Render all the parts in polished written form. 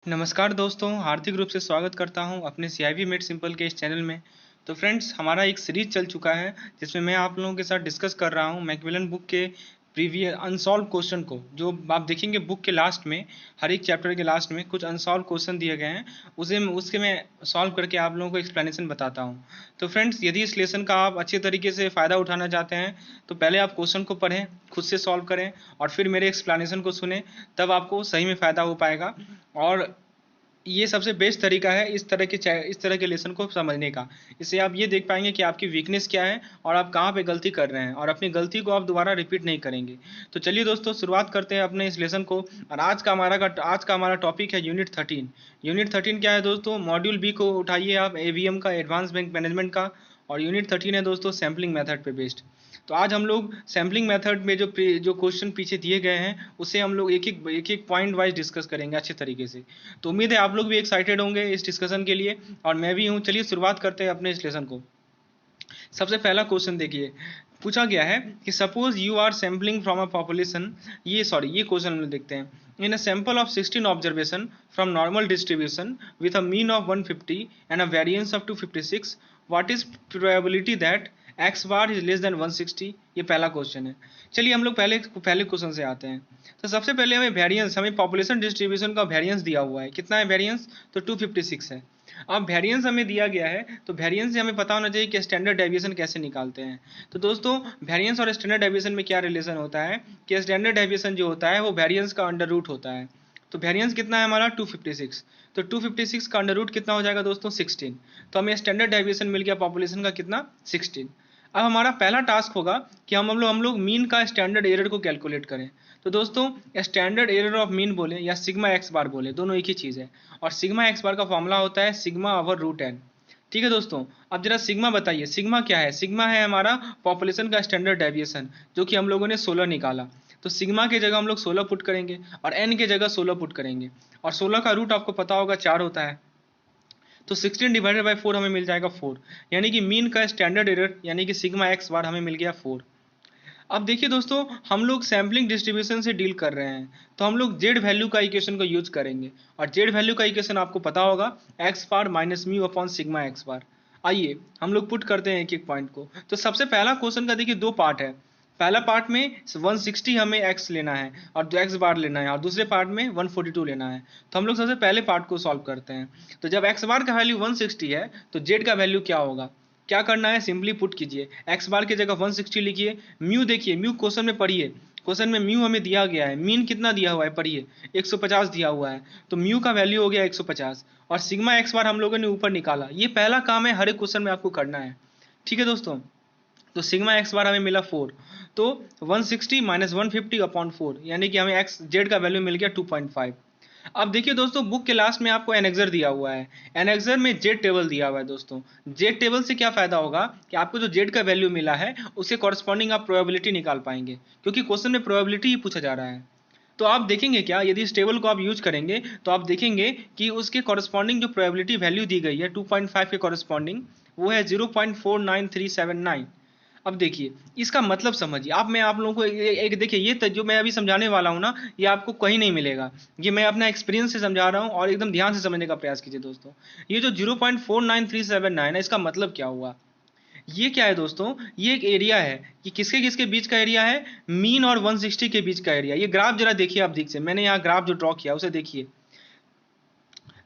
नमस्कार दोस्तों, हार्दिक रूप से स्वागत करता हूं अपने सीआईबी मेड सिंपल के इस चैनल में। तो फ्रेंड्स, हमारा एक सीरीज चल चुका है जिसमें मैं आप लोगों के साथ डिस्कस कर रहा हूं मैकमिलन बुक के प्रीवियस अनसॉल्व क्वेश्चन को। जो आप देखेंगे बुक के लास्ट में, हर एक चैप्टर के लास्ट में कुछ अनसॉल्व क्वेश्चन दिए गए हैं, उसके मैं सॉल्व करके आप लोगों को एक्सप्लेनेशन बताता हूँ। तो फ्रेंड्स, यदि इस लेसन का आप अच्छे तरीके से फ़ायदा उठाना चाहते हैं तो पहले आप क्वेश्चन को पढ़ें, खुद से सॉल्व करें और फिर मेरे एक्सप्लेनेशन को सुने, तब आपको सही में फ़ायदा हो पाएगा। और ये सबसे बेस्ट तरीका है इस तरह के लेसन को समझने का। इससे आप ये देख पाएंगे कि आपकी वीकनेस क्या है और आप कहाँ पे गलती कर रहे हैं, और अपनी गलती को आप दोबारा रिपीट नहीं करेंगे। तो चलिए दोस्तों, शुरुआत करते हैं अपने इस लेसन को। और आज का हमारा टॉपिक है यूनिट 13। यूनिट 13 क्या है दोस्तों? मॉड्यूल बी को उठाइए आप, एवीएम का, एडवांस बैंक मैनेजमेंट का। और यूनिट 13 है दोस्तों सैम्पलिंग मेथड पे बेस्ड। तो आज हम लोग सैम्पलिंग मेथड में जो क्वेश्चन पीछे दिए गए हैं उसे हम लोग एक एक पॉइंट वाइज डिस्कस करेंगे अच्छे तरीके से। तो उम्मीद है आप लोग भी एक्साइटेड होंगे इस डिस्कशन के लिए, और मैं भी हूँ। चलिए शुरुआत करते हैं अपने इस लेसन को। सबसे पहला क्वेश्चन देखिए, पूछा गया है कि suppose you are sampling from a population. ये क्वेश्चन हम लोग देखते हैं। In a sample of 16 observation from normal distribution with a mean of 150 and a variance of 256, what is probability that X bar is less than 160? ये पहला question है। चलिए हम लोग पहले क्वेश्चन से आते हैं। तो सबसे पहले हमें पॉपुलेशन डिस्ट्रीब्यूशन का वेरिएंस दिया हुआ है। कितना है वेरिएंस? तो 256 है। अब वेरिएंस हमें दिया गया है तो वेरिएंस से हमें पता होना चाहिए कि स्टैंडर्ड डेविएशन कैसे निकालते हैं। तो दोस्तों, वेरिएंस और स्टैंडर्ड डेविएशन में क्या रिलेशन होता है कि स्टैंडर्ड डेविएशन जो होता है वो वेरिएंस का अंडर रूट होता है। तो वेरिएंस कितना है हमारा? 256। तो 256 का अंडर रूट कितना हो जाएगा दोस्तों? 16। तो हमें स्टैंडर्ड डेविएशन मिल गया पॉपुलेशन का कितना? 16। अब हमारा पहला टास्क होगा कि हम लोग मीन का स्टैंडर्ड एरर को कैलकुलेट करें। तो दोस्तों, स्टैंडर्ड एरर ऑफ मीन बोले या सिग्मा एक्स बार बोले, दोनों एक ही चीज़ है। और सिग्मा एक्स बार का फॉर्मूला होता है सिग्मा ओवर रूट एन। ठीक है दोस्तों, अब जरा सिग्मा बताइए, सिग्मा क्या है? सिग्मा है हमारा पॉपुलेशन का स्टैंडर्ड डेविएशन, जो कि हम लोगों ने 16 निकाला। तो सिग्मा की जगह हम लोग 16 पुट करेंगे और एन की जगह 16 पुट करेंगे। और 16 का रूट आपको पता होगा 4 होता है। तो 16 डिवाइडेड बाई 4 हमें मिल जाएगा 4। यानी कि मीन का स्टैंडर्ड एरर यानी कि सिग्मा एक्स बार हमें मिल गया 4। अब देखिए दोस्तों, हम लोग सैम्पलिंग डिस्ट्रीब्यूशन से डील कर रहे हैं, तो हम लोग जेड वैल्यू का इक्वेशन को यूज करेंगे। और जेड वैल्यू का इक्वेशन आपको पता होगा X bar minus mu upon sigma x bar. आइए हम लोग पुट करते हैं एक एक पॉइंट को। तो सबसे पहला क्वेश्चन का देखिए दो पार्ट है। पहला पार्ट में 160 हमें एक्स लेना है और एक्स बार लेना है, और दूसरे पार्ट में 142 लेना है। तो हम लोग सबसे पहले पार्ट को सॉल्व करते हैं। तो जब एक्स बार का वैल्यू 160 है तो जेड का वैल्यू क्या होगा? क्या करना है? सिंपली पुट कीजिए, एक्स बार की जगह 160 लिखिए। म्यू देखिए, म्यू क्वेश्चन में पढ़िए, क्वेश्चन में म्यू हमें दिया गया है, मीन कितना दिया हुआ है पढ़िए, 150 दिया हुआ है। तो म्यू का वैल्यू हो गया 150, और सिग्मा एक्स बार हम लोगों ने ऊपर निकाला। ये पहला काम है, हर एक क्वेश्चन में आपको करना है। ठीक है दोस्तों, तो सिग्मा एक्स बार हमें मिला 4। तो 160 माइनस 150 अपॉन 4, यानी कि हमें एक्स जेड का वैल्यू मिल गया 2.5। अब देखिए दोस्तों, बुक के लास्ट में आपको एनेक्सर दिया हुआ है। एनेक्सर में जेड टेबल दिया हुआ है दोस्तों। जेड टेबल से क्या फायदा होगा कि आपको जो जेड का वैल्यू मिला है उसके कॉरस्पॉन्डिंग आप प्रोबेबिलिटी निकाल पाएंगे, क्योंकि क्वेश्चन में प्रोबेबिलिटी ही पूछा जा रहा है। तो आप देखेंगे क्या, यदि इस टेबल को आप यूज करेंगे तो आप देखेंगे कि उसके कॉरस्पॉन्डिंग जो प्रोबेबिलिटी वैल्यू दी गई है 2.5 के कॉरस्पॉन्डिंग, वो है 0.49379। अब देखिए इसका मतलब समझिए। अब मैं आप लोगों को एक देखिए, ये जो मैं अभी समझाने वाला हूँ ना, ये आपको कहीं नहीं मिलेगा। ये मैं अपना एक्सपीरियंस से समझा रहा हूँ, और एकदम ध्यान से समझने का प्रयास कीजिए दोस्तों। ये जो 0.49379 है, इसका मतलब क्या हुआ? ये क्या है दोस्तों? ये एक एरिया है कि किसके किसके बीच का एरिया है? मीन और 160 के बीच का एरिया। ये ग्राफ जरा देखिए आप, ठीक से मैंने यहाँ ग्राफ जो ड्रॉ किया उसे देखिए।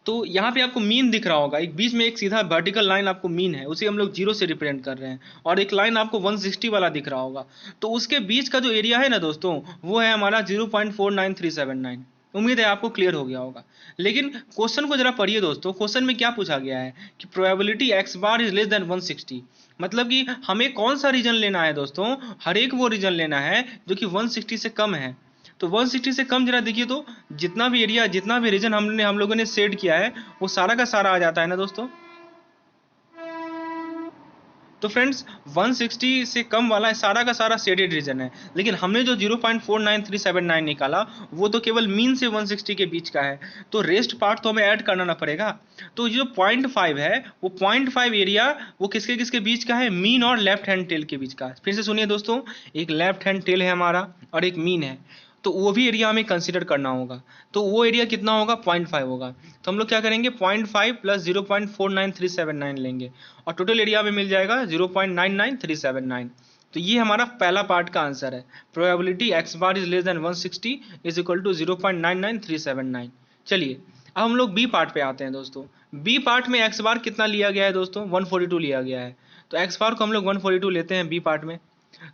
तो यहाँ पे आपको मीन दिख रहा होगा, एक बीच में एक सीधा वर्टिकल लाइन आपको मीन है, उसे हम लोग 0 से रिप्रेजेंट कर रहे हैं, और एक लाइन आपको 160 वाला दिख रहा होगा। तो उसके बीच का जो एरिया है ना दोस्तों, वो है हमारा 0.49379। उम्मीद है आपको क्लियर हो गया होगा। लेकिन क्वेश्चन को जरा पढ़िए दोस्तों। क्वेश्चन में क्या पूछा गया है कि probability x bar is less than 160। मतलब कि हमें कौन सा रीजन लेना है दोस्तों? हर एक वो रीजन लेना है जो कि 160 से कम है। तो 160 से कम जरा देखिए तो, जितना भी एरिया, जितना भी रीजन हम लोगों ने सेट किया है वो सारा का सारा आ जाता है ना दोस्तों। तो फ्रेंड्स, 160 से कम वाला सारा का सारा शेडेड रीजन है। लेकिन हमने जो 0.49379 निकाला वो तो केवल मीन से 160 के बीच का है। तो रेस्ट पार्ट तो हमें ऐड करना ना पड़ेगा। तो जो 0.5 है, वो 0.5 एरिया वो किसके किसके बीच का है? मीन और लेफ्ट हैंड टेल के बीच का। फिर से सुनिए दोस्तों, एक लेफ्ट हैंड टेल है हमारा और एक मीन है। तो वो भी एरिया हमें कंसिडर करना होगा। तो वो एरिया कितना होगा, 0.5 होगा। तो हम लोग क्या करेंगे, 0.5 प्लस 0.49379 लेंगे और टोटल एरिया हमें मिल जाएगा 0.99379। तो ये हमारा पहला पार्ट का आंसर है। Probability x bar is less than 160 is equal to 0.99379। चलिए अब हम लोग बी पार्ट पे आते हैं दोस्तों। बी पार्ट में एक्स बार कितना लिया गया है दोस्तों, 142 लिया गया है। तो एक्स बार को हम लोग 142 लेते हैं बी पार्ट में।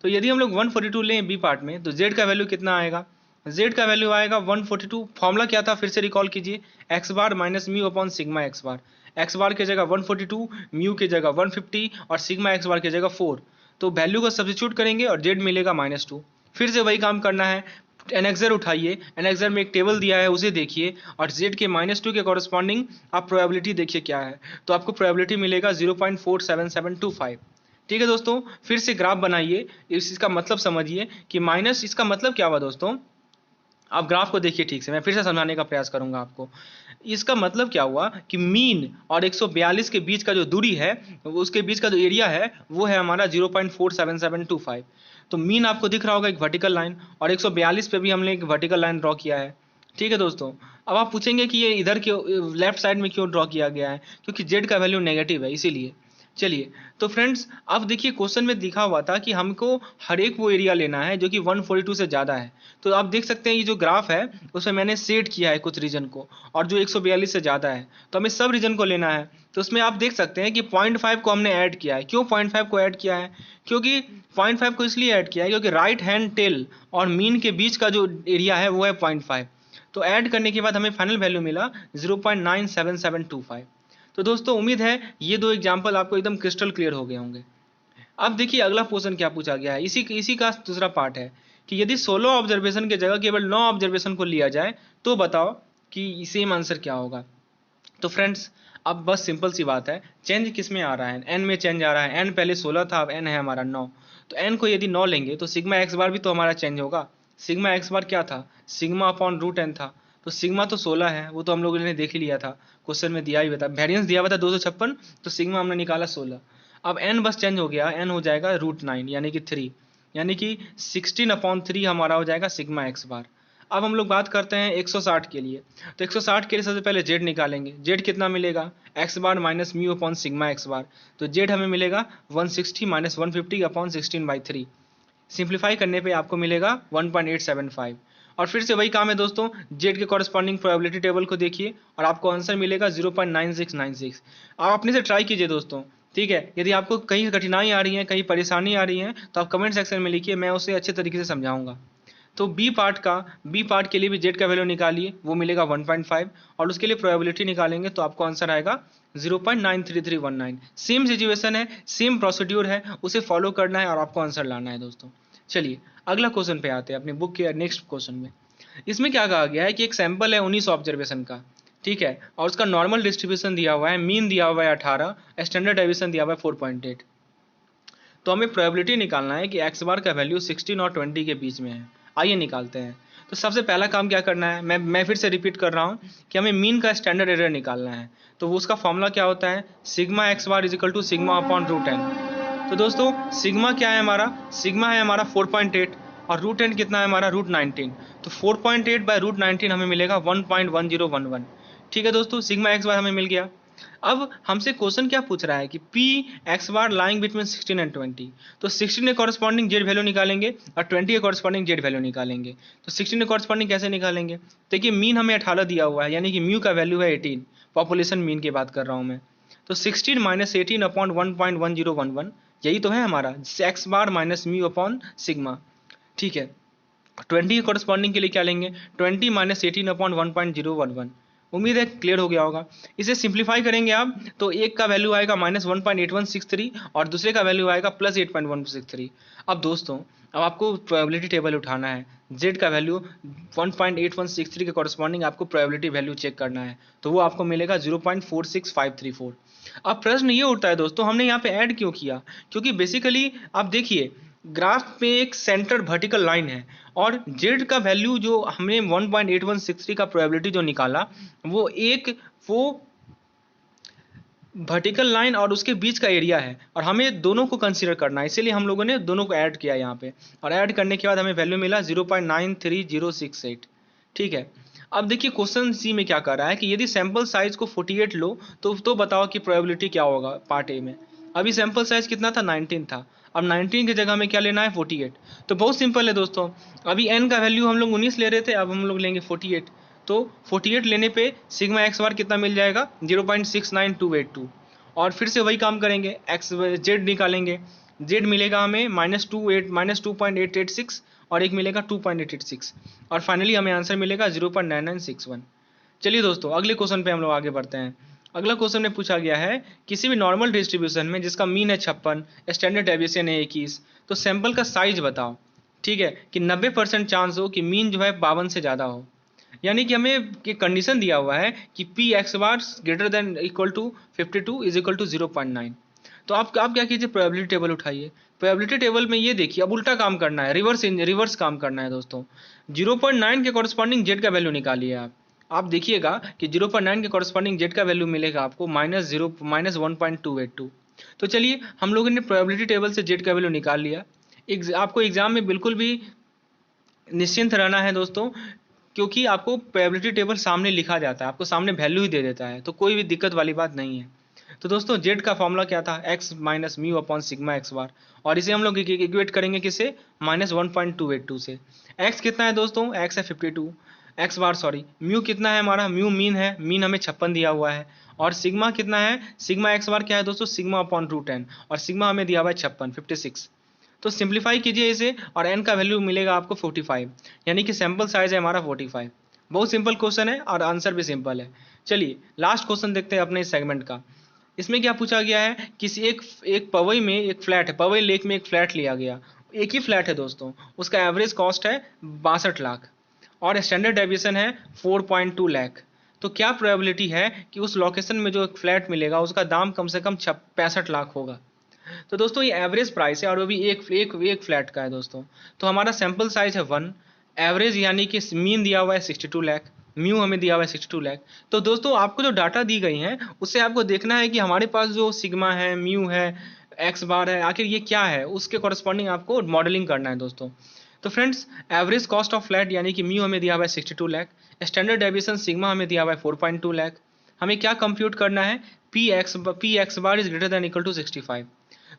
तो यदि हम लोग 142 लें बी पार्ट में तो जेड का वैल्यू कितना आएगा, जेड का वैल्यू आएगा 142। फॉर्मूला क्या था फिर से रिकॉल कीजिए, X bar minus mu upon sigma x bar. X bar की जगह 142, म्यू की जगह 150 और सिग्मा एक्स बार की जगह 4। तो वैल्यू को सब्स्टिट्यूट करेंगे और जेड मिलेगा -2। फिर से वही काम करना है, एनएक्सर उठाइए, एनएक्सर में एक टेबल दिया है उसे देखिए और जेड के -2 के कॉरस्पॉन्डिंग आप प्रोबेबिलिटी देखिए क्या है। तो आपको प्रोबेबिलिटी मिलेगा 0.47725। ठीक है दोस्तों, फिर से ग्राफ बनाइए, इसका मतलब समझिए कि माइनस, इसका मतलब क्या हुआ दोस्तों, आप ग्राफ को देखिए ठीक से, मैं फिर से समझाने का प्रयास करूंगा आपको। इसका मतलब क्या हुआ कि मीन और 142 के बीच का जो दूरी है, उसके बीच का जो एरिया है वो है हमारा 0.47725। तो मीन आपको दिख रहा होगा एक वर्टिकल लाइन, और 142 पे भी हमने एक वर्टिकल लाइन ड्रॉ किया है। ठीक है दोस्तों, अब आप पूछेंगे कि ये इधर के लेफ्ट साइड में क्यों ड्रॉ किया गया है, क्योंकि जेड का वैल्यू नेगेटिव है इसीलिए। चलिए तो फ्रेंड्स, अब देखिए क्वेश्चन में लिखा हुआ था कि हमको हर एक वो एरिया लेना है जो कि 142 से ज़्यादा है। तो आप देख सकते हैं ये जो ग्राफ है उसमें मैंने शेड किया है कुछ रीजन को, और जो 142 से ज़्यादा है तो हमें सब रीजन को लेना है। तो उसमें आप देख सकते हैं कि 0.5 को हमने ऐड किया है। क्यों 0.5 को ऐड किया है, क्योंकि 0.5 को इसलिए ऐड किया है क्योंकि राइट हैंड टेल और मीन के बीच का जो एरिया है वो है 0.5। तो ऐड करने के बाद हमें फाइनल वैल्यू मिला 0.97725। तो दोस्तों उम्मीद है ये दो एग्जाम्पल आपको एकदम क्रिस्टल क्लियर हो गए होंगे। अब देखिए अगला क्वेश्चन क्या पूछा गया है, इसी का दूसरा पार्ट है कि यदि 16 ऑब्जर्वेशन की जगह केवल 9 ऑब्जर्वेशन को लिया जाए तो बताओ कि सेम आंसर क्या होगा। तो फ्रेंड्स अब बस सिंपल सी बात है, चेंज किस में आ रहा है, एन में चेंज आ रहा है। एन पहले 16 था, अब एन है हमारा 9। तो एन को यदि 9 लेंगे तो सिग्मा एक्स बार भी तो हमारा चेंज होगा। सिग्मा एक्स बार क्या था, सिग्मा अपॉन रूट एन था। तो सिग्मा तो 16 है, वो तो हम लोगों ने देख ही लिया था, क्वेश्चन में दिया ही था, वेरिएंस दिया हुआ था 256, तो सिग्मा हमने निकाला 16। अब एन बस चेंज हो गया, एन हो जाएगा √9 यानी कि 3, यानी कि 16/3 हमारा हो जाएगा सिग्मा एक्स बार। अब हम लोग बात करते हैं 160 के लिए। तो 160 के लिए सबसे पहले जेड निकालेंगे। जेड कितना मिलेगा, X bar minus mu upon sigma x bar. तो जेड हमें मिलेगा 160 माइनस 150 अपॉन 16/3। सिंप्लीफाई करने पे आपको मिलेगा 1.875। और फिर से वही काम है दोस्तों, जेड के कॉरस्पॉन्डिंग प्रोबेबिलिटी टेबल को देखिए और आपको आंसर मिलेगा 0.9696। आप अपने से ट्राई कीजिए दोस्तों, ठीक है। यदि आपको कहीं कठिनाई आ रही है, कहीं परेशानी आ रही है तो आप कमेंट सेक्शन में लिखिए, मैं उसे अच्छे तरीके से समझाऊंगा। तो बी पार्ट के लिए भी जेड का वैल्यू निकालिए, वो मिलेगा 1.5, और उसके लिए प्रोबेबिलिटी निकालेंगे तो आपको आंसर आएगा 0.93319। सेम सिचुएशन है, सेम प्रोसीड्यूर है, उसे फॉलो करना है और आपको आंसर लाना है दोस्तों। चलिए अगला क्वेश्चन पे आते हैं अपनी बुक के नेक्स्ट क्वेश्चन में। इसमें क्या कहा गया है कि एक सैंपल है 19 ऑब्जर्वेशन का, ठीक है, और उसका नॉर्मल डिस्ट्रीब्यूशन दिया हुआ है, मीन दिया हुआ है 18, स्टैंडर्ड डेविएशन दिया हुआ है 4.8। तो हमें प्रोबेबिलिटी निकालना है कि एक्स बार का वैल्यू 16 और 20 के बीच में है। आइए निकालते हैं। तो सबसे पहला काम क्या करना है, मैं फिर से रिपीट कर रहा हूँ कि हमें मीन का स्टैंडर्ड एरर निकालना है। तो उसका फॉर्मूला क्या होता है, sigma x bar is equal to sigma upon √n। तो दोस्तों सिग्मा क्या है हमारा, सिग्मा है हमारा 4.8 और √n कितना है हमारा √19। तो 4.8 बाय √19 हमें मिलेगा 1.1011। ठीक है दोस्तों, सिग्मा एक्स बार हमें मिल गया। अब हमसे क्वेश्चन क्या पूछ रहा है कि p x bar lying between 16 and 20। तो 16 के कॉरस्पॉन्डिंग जेड वैल्यू निकालेंगे और 20 के कॉरस्पॉन्डिंग जेड वैल्यू निकालेंगे। तो 16 के कॉरस्पॉन्डिंग कैसे निकालेंगे, देखिए मीन हमें 18 दिया हुआ है, यानी कि म्यू का वैल्यू है 18, पॉपुलेशन मीन की बात कर रहा हूँ मैं। तो 16 माइनस 18 अपॉन 1.1011, यही तो है हमारा x bar minus mu upon sigma. ठीक है, 20 के कॉरस्पॉन्डिंग के लिए क्या लेंगे, 20 माइनस 18 अपॉन 1.011। उम्मीद है क्लियर हो गया होगा। इसे सिंप्लीफाई करेंगे आप तो एक का वैल्यू आएगा -1.8163 और दूसरे का वैल्यू आएगा +8.163। अब दोस्तों अब आपको प्रोबेबिलिटी टेबल उठाना है, जेड का वैल्यू 1.8163 के कॉरस्पॉन्डिंग आपको प्रोबेबिलिटी वैल्यू चेक करना है, तो वो आपको मिलेगा 0.46534। अब प्रश्न ये उठता है दोस्तों, हमने यहाँ पे ऐड क्यों किया, क्योंकि बेसिकली आप देखिए ग्राफ पे एक सेंटर वर्टिकल लाइन है और जेड का वैल्यू जो हमने 1.8163 का प्रोबेबिलिटी जो निकाला वो वर्टिकल लाइन और उसके बीच का एरिया है, और हमें दोनों को कंसीडर करना है, इसीलिए हम लोगों ने दोनों को ऐड किया यहाँ पे, और ऐड करने के बाद हमें वैल्यू मिला 0.93068। ठीक है, अब देखिए क्वेश्चन सी में क्या कर रहा है कि यदि सैंपल साइज को 48 लो तो बताओ कि प्रोबेबिलिटी क्या होगा पार्ट ए में। अभी सैंपल साइज कितना था, 19 था, अब 19 की जगह में क्या लेना है, 48। तो बहुत सिंपल है दोस्तों, अभी एन का वैल्यू हम लोग 19 ले रहे थे, अब हम लोग लेंगे 48। तो 48 लेने पे सिग्मा एक्स बार कितना मिल जाएगा, 0.69282। और फिर से वही काम करेंगे, एक्स जेड निकालेंगे, जेड मिलेगा हमें -2.886 और एक मिलेगा 2.886, और फाइनली हमें आंसर मिलेगा 0.9961। चलिए दोस्तों अगले क्वेश्चन पे हम लोग आगे बढ़ते हैं। अगला क्वेश्चन में पूछा गया है किसी भी नॉर्मल डिस्ट्रीब्यूशन में जिसका मीन है 56, स्टैंडर्ड डेविएशन है 21, तो सैंपल का साइज बताओ। ठीक है, कि 90% चांस हो कि मीन जो है 52 से ज़्यादा हो, यानी कि हमें ये कंडीशन दिया हुआ है कि p x bar greater than equal to 52 is equal to 0.9। तो आप क्या कीजिए, प्रोबेबिलिटी टेबल उठाइए, प्रोबेबिलिटी टेबल में ये देखिए, अब उल्टा काम करना है, रिवर्स काम करना है दोस्तों। 0.9 के कॉरस्पॉन्डिंग जेड का वैल्यू निकालिए आप देखिएगा कि 0.9 के कॉरस्पॉन्डिंग जेड का वैल्यू मिलेगा आपको -1.282। तो चलिए हम लोगों ने प्रोबेबिलिटी टेबल से जेड का वैल्यू निकाल लिया। आपको एग्जाम में बिल्कुल भी निश्चिंत रहना है दोस्तों, क्योंकि आपको प्रोबेबिलिटी टेबल सामने लिखा जाता है, आपको सामने वैल्यू ही दे देता है, तो कोई भी दिक्कत वाली बात नहीं है। तो दोस्तों जेड का फॉर्मूला क्या था, X minus mu upon sigma x bar, और इसे हम लोग इक्वेट करेंगे किसे, -1.282 से। एक्स कितना है दोस्तों, एक्स है 52 एक्स बार, सॉरी म्यू कितना है हमारा, म्यू मीन है, मीन हमें 56 दिया हुआ है, और सिग्मा कितना है, सिग्मा एक्स बार क्या है दोस्तों, सिग्मा अपॉन √10, और सिग्मा हमें दिया हुआ है 56। तो सिंप्लीफाई कीजिए इसे और n का वैल्यू मिलेगा आपको 45, यानी कि सैंपल साइज है हमारा 45। बहुत सिंपल क्वेश्चन है और आंसर भी सिंपल है। चलिए लास्ट क्वेश्चन देखते हैं अपने इस सेगमेंट का। इसमें क्या पूछा गया है, किसी एक पवई में एक फ्लैट है, पवई लेक में एक फ्लैट लिया गया, एक ही फ्लैट है दोस्तों, उसका एवरेज कॉस्ट है 62 लाख और स्टैंडर्ड डेविएशन है 4.2 लाख। तो क्या प्रोबेबिलिटी है कि उस लोकेशन में जो एक फ्लैट मिलेगा उसका दाम कम से कम 65 लाख होगा। तो दोस्तों ये एवरेज प्राइस है और वो भी एक फ्लैट का है दोस्तों। तो हमारा सैंपल साइज है 1, एवरेज यानी कि मीन दिया हुआ है 62 लाख, म्यू हमें दिया हुआ है 62 लाख। तो दोस्तों आपको जो डाटा दी गई हैं उससे आपको देखना है कि हमारे पास जो सिग्मा है, म्यू है, एक्स बार है, आखिर ये क्या है, उसके कॉरस्पॉन्डिंग आपको मॉडलिंग करना है दोस्तों। तो friends average cost of flat यानी कि म्यू हमें दिया हुआ है 62 लाख, स्टैंडर्ड डेविएशन सिग्मा हमें दिया हुआ है 4.2 लाख। हमें क्या कंप्यूट करना है, p x bar is greater than equal to 65।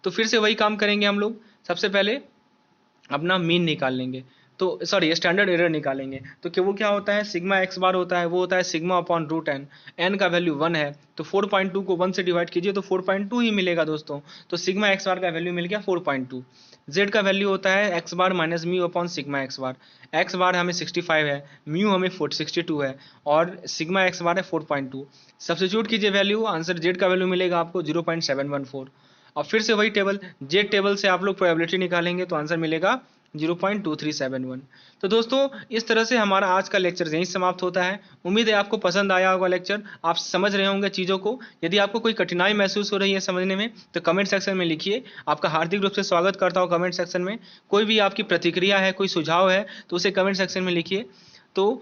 तो फिर से वही काम करेंगे हम लोग, सबसे पहले अपना मीन निकाल लेंगे, तो सॉरी स्टैंडर्ड एरर निकालेंगे। तो कि वो क्या होता है, सिग्मा एक्स बार होता है, वो होता है सिग्मा अपॉन √10, एन का वैल्यू 1 है, तो 4.2 को 1 से डिवाइड कीजिए तो 4.2 ही मिलेगा दोस्तों। तो सिग्मा एक्स बार का वैल्यू मिल गया 4.2। जेड का वैल्यू होता है X bar minus mu upon sigma x bar, X bar हमें 65 है, म्यू हमें 62 है, और सिग्मा एक्स बार है 4.2। सब्स्टिट्यूट कीजिए वैल्यू, आंसर जेड का वैल्यू मिलेगा आपको 0.714। और फिर से वही टेबल, जेड टेबल से आप लोग प्रोबेबिलिटी निकालेंगे तो आंसर मिलेगा 0.2371। तो दोस्तों इस तरह से हमारा आज का लेक्चर यहीं समाप्त होता है। उम्मीद है आपको पसंद आया होगा लेक्चर, आप समझ रहे होंगे चीज़ों को। यदि आपको कोई कठिनाई महसूस हो रही है समझने में तो कमेंट सेक्शन में लिखिए, आपका हार्दिक रूप से स्वागत करता हूँ कमेंट सेक्शन में। कोई भी आपकी प्रतिक्रिया है, कोई सुझाव है तो उसे कमेंट सेक्शन में लिखिए, तो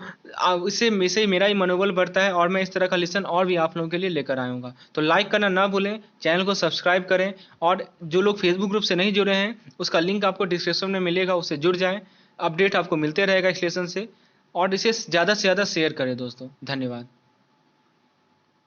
इससे मेरा ही मनोबल बढ़ता है और मैं इस तरह का लेसन और भी आप लोगों के लिए लेकर आऊँगा। तो लाइक करना ना भूलें, चैनल को सब्सक्राइब करें, और जो लोग फेसबुक ग्रुप से नहीं जुड़े हैं उसका लिंक आपको डिस्क्रिप्शन में मिलेगा, उससे जुड़ जाएं। अपडेट आपको मिलते रहेगा इस लेसन से, और इसे ज़्यादा से ज़्यादा शेयर करें दोस्तों। धन्यवाद।